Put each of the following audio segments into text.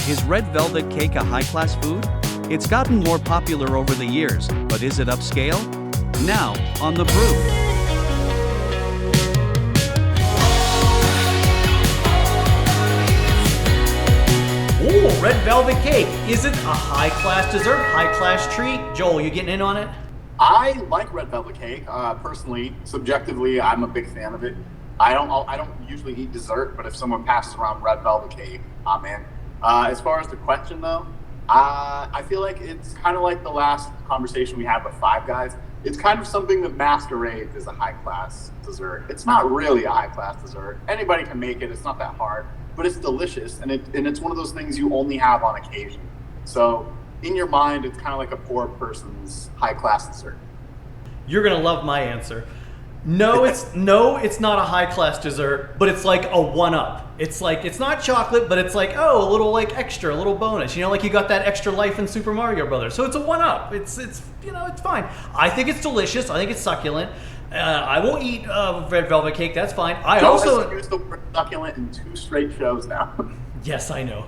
Is red velvet cake a high-class food? It's gotten more popular over the years, but is it upscale? Now, on the Brew. Ooh, red velvet cake. Is it a high-class dessert, high-class treat? Joel, you getting in on it? I like red velvet cake. Personally, subjectively, I'm a big fan of it. I don't usually eat dessert, but if someone passes around red velvet cake, I'm in. As far as the question though, I feel like it's kind of like the last conversation we had with Five Guys. It's kind of something that masquerades as a high class dessert. It's not really a high class dessert. Anybody can make it. It's not that hard, but it's delicious, and it's one of those things you only have on occasion. So in your mind, it's kind of like a poor person's high class dessert. You're gonna love my answer. No, it's not a high class dessert, but it's like a one-up. It's like, it's not chocolate, but it's like, oh, a little like extra, a little bonus. You know, like you got that extra life in Super Mario Brothers. So it's a one-up. It's it's fine. I think it's delicious. I think it's succulent. I will eat red velvet cake. That's fine. I Joe also has used the word succulent in 2 straight shows now. Yes, I know.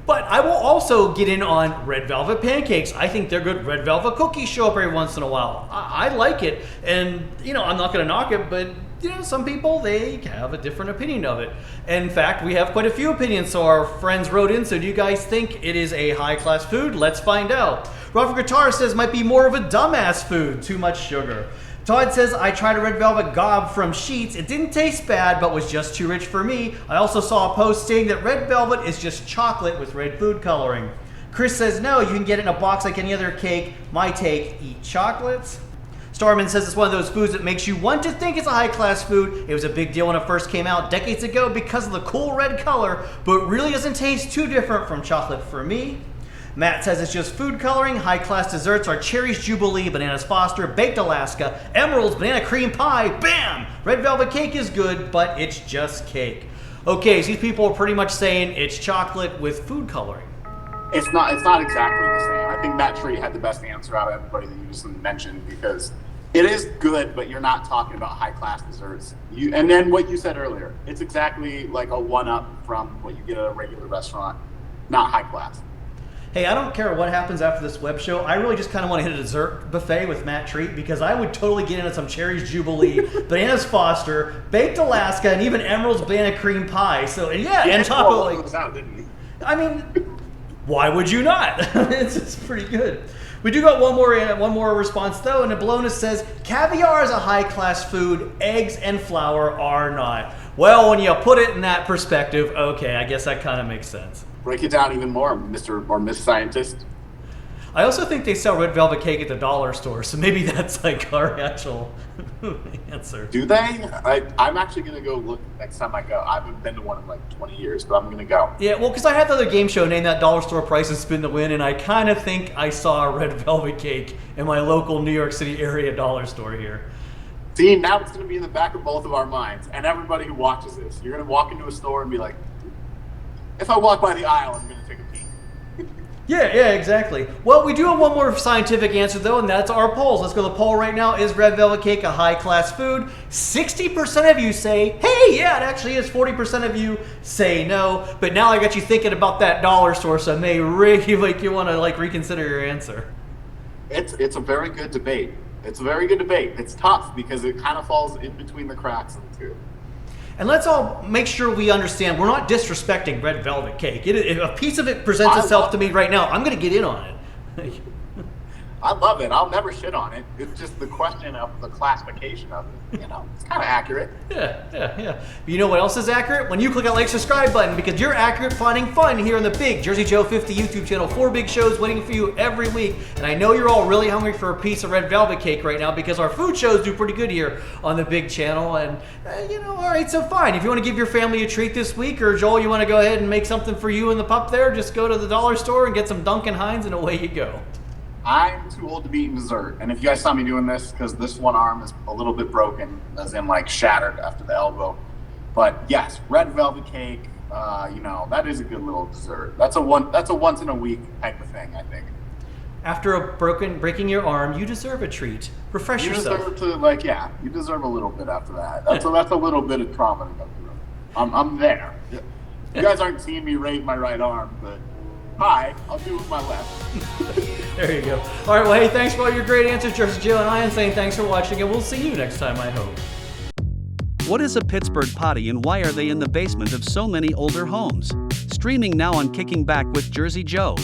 But I will also get in on red velvet pancakes. I think they're good. Red velvet cookies show up every once in a while. I like it. And, I'm not going to knock it, but, some people, they have a different opinion of it. In fact, we have quite a few opinions, so our friends wrote in. So do you guys think it is a high-class food? Let's find out. Robert Guitar says might be more of a dumbass food. Too much sugar. Todd says, I tried a red velvet gob from Sheets. It didn't taste bad, but was just too rich for me. I also saw a post saying that red velvet is just chocolate with red food coloring. Chris says, no, you can get it in a box like any other cake. My take, eat chocolates. Starman says it's one of those foods that makes you want to think it's a high-class food. It was a big deal when it first came out decades ago because of the cool red color, but really doesn't taste too different from chocolate for me. Matt says it's just food coloring. High-class desserts are Cherries Jubilee, Bananas Foster, Baked Alaska, Emerald's Banana Cream Pie. Bam! Red velvet cake is good, but it's just cake. Okay, so these people are pretty much saying it's chocolate with food coloring. It's not exactly the same. I think Matt Tree had the best answer out of everybody that you just mentioned, because it is good, but you're not talking about high-class desserts. And then what you said earlier, it's exactly like a one-up from what you get at a regular restaurant, not high-class. Hey, I don't care what happens after this web show. I really just kind of want to hit a dessert buffet with Matt Treat, because I would totally get into some Cherries Jubilee, Bananas Foster, Baked Alaska, and even Emerald's Banana Cream Pie. So, and and top of like, those out, didn't he? I mean, why would you not? It's pretty good. We do got one more response though, and Ablonis says caviar is a high class food. Eggs and flour are not. Well, when you put it in that perspective, okay, I guess that kind of makes sense. Break it down even more, Mr. or Miss Scientist. I also think they sell red velvet cake at the dollar store, so maybe that's like our actual answer. Do they? I'm actually going to go look next time I go. I haven't been to one in like 20 years, but I'm going to go. Yeah, well, because I had the other game show, Name That Dollar Store Price and Spin the Win, and I kind of think I saw a red velvet cake in my local New York City area dollar store here. See, now it's going to be in the back of both of our minds, and everybody who watches this. You're going to walk into a store and be like, if I walk by the aisle, I'm going to take a peek. Yeah, exactly. Well, we do have one more scientific answer, though, and that's our polls. Let's go to the poll right now. Is red velvet cake a high-class food? 60% of you say, hey, yeah, it actually is. 40% of you say no. But now I got you thinking about that dollar store, so it may really make you want to reconsider your answer. It's a very good debate. It's a very good debate. It's tough because it kind of falls in between the cracks of the two. And let's all make sure we understand we're not disrespecting red velvet cake. If a piece of it presents itself to me right now, I'm going to get in on it. I love it. I'll never shit on it. It's just the question of the classification of it. It's kind of accurate. Yeah. But you know what else is accurate? When you click that like, subscribe button, because you're accurate finding fun here on the Big Jersey Joe 50 YouTube channel. 4 big shows waiting for you every week. And I know you're all really hungry for a piece of red velvet cake right now, because our food shows do pretty good here on the Big channel. And, all right, so fine. If you want to give your family a treat this week, or Joel, you want to go ahead and make something for you and the pup there, just go to the dollar store and get some Dunkin' Hines, and away you go. I'm too old to be eating dessert. And if you guys saw me doing this, because this one arm is a little bit broken, as in shattered after the elbow. But yes, red velvet cake, that is a good little dessert. That's a once in a week type of thing, I think. After breaking your arm, you deserve a treat. Refresh yourself. You deserve to, you deserve a little bit after that. That's a little bit of trauma to go through. I'm there. You guys aren't seeing me raise my right arm, but pie, I'll do it with my left. There you go. All right, well, hey, thanks for all your great answers, Jersey Joe and I, and saying thanks for watching, and we'll see you next time, I hope. What is a Pittsburgh potty and why are they in the basement of so many older homes? Streaming now on Kicking Back with Jersey Joe.